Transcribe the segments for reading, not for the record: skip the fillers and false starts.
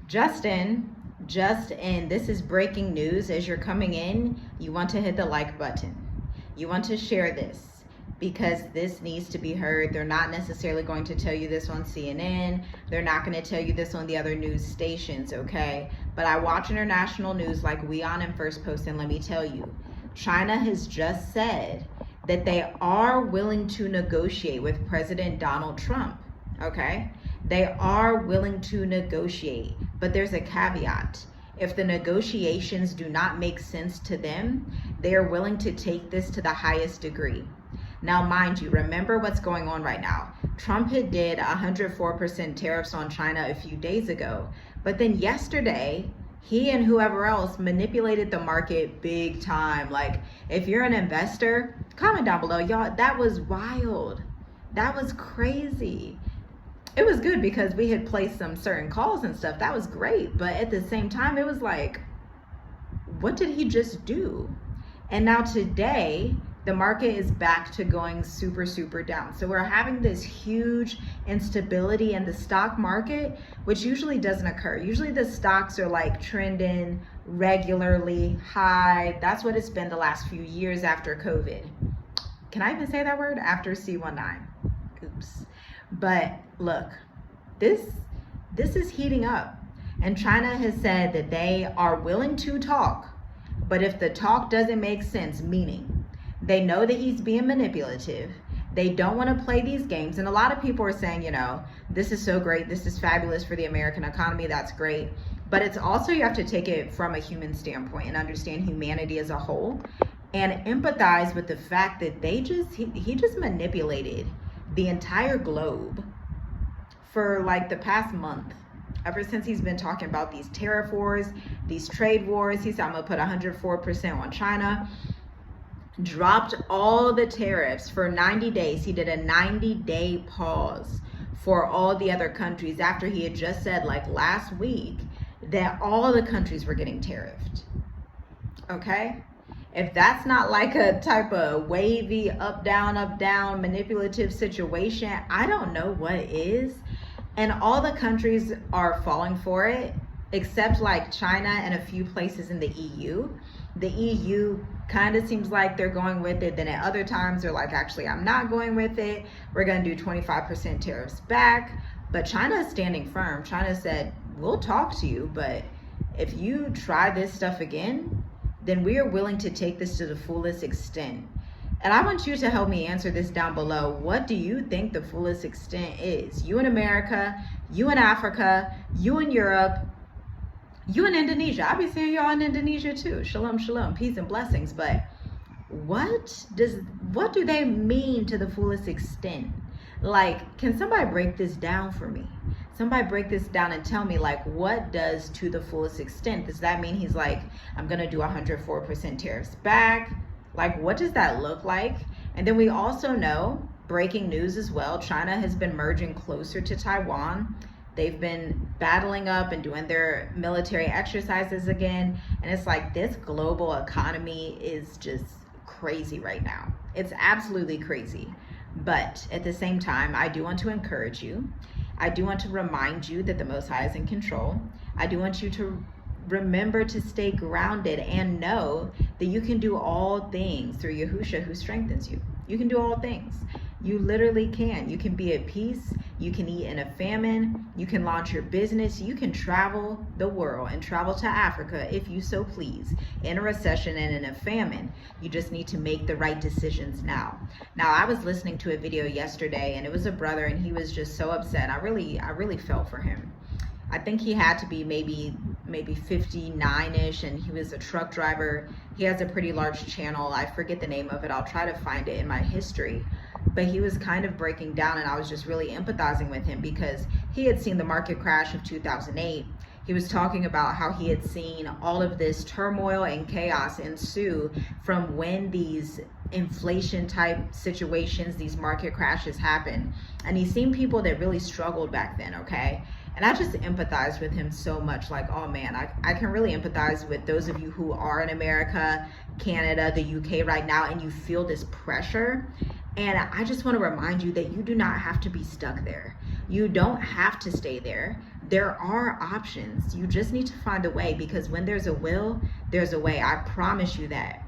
Justin, just in, this is breaking news. As you're coming in, you want to hit the like button. You want to share this because this needs to be heard. They're not necessarily going to tell you this on CNN. They're not going to tell you this on the other news stations, okay? But I watch international news like We On and First Post, and let me tell you, China has just said that they are willing to negotiate with President Donald Trump, okay? They are willing to negotiate, but there's a caveat. If the negotiations do not make sense to them, they are willing to take this to the highest degree. Now, mind you, remember what's going on right now. Trump had did 104% tariffs on China a few days ago, but then yesterday, he and whoever else manipulated the market big time. Like, if you're an investor, comment down below, y'all, that was wild. That was crazy. It was good because we had placed some certain calls and stuff. That was great. But at the same time, it was like, what did he just do? And now today, the market is back to going super, super down. So we're having this huge instability in the stock market, which usually doesn't occur. Usually the stocks are like trending regularly high. That's what it's been the last few years after COVID. Can I even say that word? After C19. Oops. But look, this is heating up, and China has said that they are willing to talk, but if the talk doesn't make sense, meaning they know that he's being manipulative, they don't want to play these games. And a lot of people are saying, you know, this is so great, this is fabulous for the American economy, that's great, but it's also, you have to take it from a human standpoint and understand humanity as a whole and empathize with the fact that he just manipulated the entire globe for like the past month. Ever since he's been talking about these tariff wars, these trade wars, he said, I'm gonna put 104% on China, dropped all the tariffs for 90 days. He did a 90-day pause for all the other countries after he had just said like last week that all the countries were getting tariffed, okay? If that's not like a type of wavy up, down, manipulative situation, I don't know what is. And all the countries are falling for it, except like China and a few places in the EU. The EU kind of seems like they're going with it. Then at other times they're like, actually, I'm not going with it. We're going to do 25% tariffs back. But China is standing firm. China said, we'll talk to you, but if you try this stuff again, then we are willing to take this to the fullest extent. And I want you to help me answer this down below. What do you think the fullest extent is? You in America, you in Africa, you in Europe, you in Indonesia. I'll be seeing y'all in Indonesia too. Shalom, shalom, peace and blessings. But what do they mean to the fullest extent? Like, can somebody break this down for me? Somebody break this down and tell me, like, what does to the fullest extent? Does that mean he's like, I'm gonna do 104% tariffs back? Like, what does that look like? And then we also know, breaking news as well, China has been merging closer to Taiwan. They've been battling up and doing their military exercises again. And it's like, this global economy is just crazy right now. It's absolutely crazy. But at the same time, I do want to encourage you. I do want to remind you that the Most High is in control. I do want you to remember to stay grounded and know that you can do all things through Yahusha who strengthens you. You can do all things. You literally can. You can be at peace. You can eat in a famine. You can launch your business. You can travel the world and travel to Africa if you so please, in a recession and in a famine. You just need to make the right decisions now. Now, I was listening to a video yesterday, and it was a brother, and he was just so upset. I really felt for him. I think he had to be maybe 59-ish, and he was a truck driver. He has a pretty large channel. I forget the name of it. I'll try to find it in my history. But he was kind of breaking down, and I was just really empathizing with him because he had seen the market crash of 2008. He was talking about how he had seen all of this turmoil and chaos ensue from when these inflation type situations, these market crashes happen. And he's seen people that really struggled back then, okay? And I just empathize with him so much. Like, oh man, I can really empathize with those of you who are in America, Canada, the UK right now, and you feel this pressure. And I just want to remind you that you do not have to be stuck there. You don't have to stay there. There are options. You just need to find a way, because when there's a will, there's a way. I promise you that.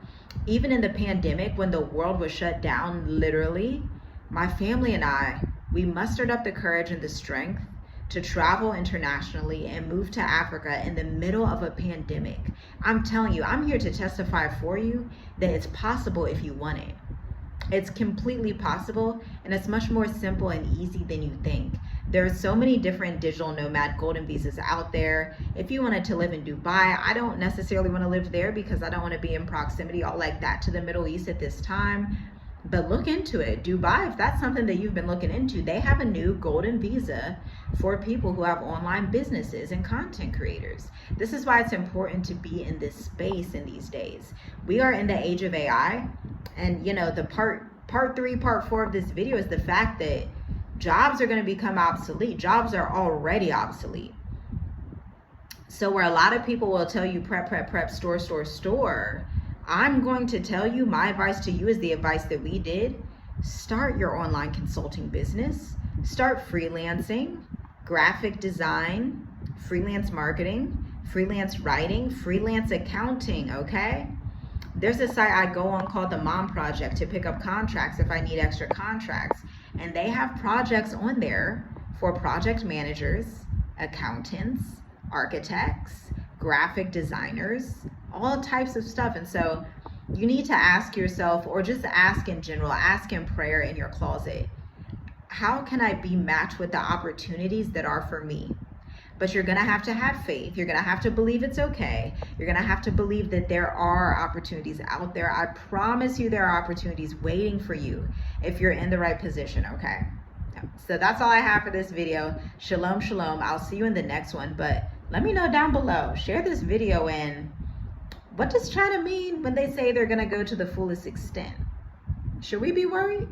Even in the pandemic, when the world was shut down, literally, my family and I, we mustered up the courage and the strength to travel internationally and move to Africa in the middle of a pandemic. I'm telling you, I'm here to testify for you that it's possible if you want it. It's completely possible, and it's much more simple and easy than you think. There are so many different digital nomad golden visas out there. If you wanted to live in Dubai, I don't necessarily want to live there because I don't want to be in proximity all like that to the Middle East at this time. But look into it. Dubai, if that's something that you've been looking into, they have a new golden visa for people who have online businesses and content creators. This is why it's important to be in this space in these days. We are in the age of AI, and you know, the part 3, part 4 of this video is the fact that jobs are going to become obsolete. Jobs are already obsolete. So where a lot of people will tell you prep, store, I'm going to tell you, my advice to you is the advice that we did. Start your online consulting business. Start freelancing, graphic design, freelance marketing, freelance writing, freelance accounting, okay? There's a site I go on called the Mom Project to pick up contracts if I need extra contracts. And they have projects on there for project managers, accountants, architects, graphic designers, all types of stuff. And so you need to ask yourself, or just ask in general, ask in prayer in your closet, how can I be matched with the opportunities that are for me? But you're going to have faith. You're going to have to believe it's okay. You're going to have to believe that there are opportunities out there. I promise you there are opportunities waiting for you if you're in the right position, okay? So that's all I have for this video. Shalom, shalom. I'll see you in the next one. But let me know down below. Share this video, and what does China mean when they say they're going to go to the fullest extent? Should we be worried?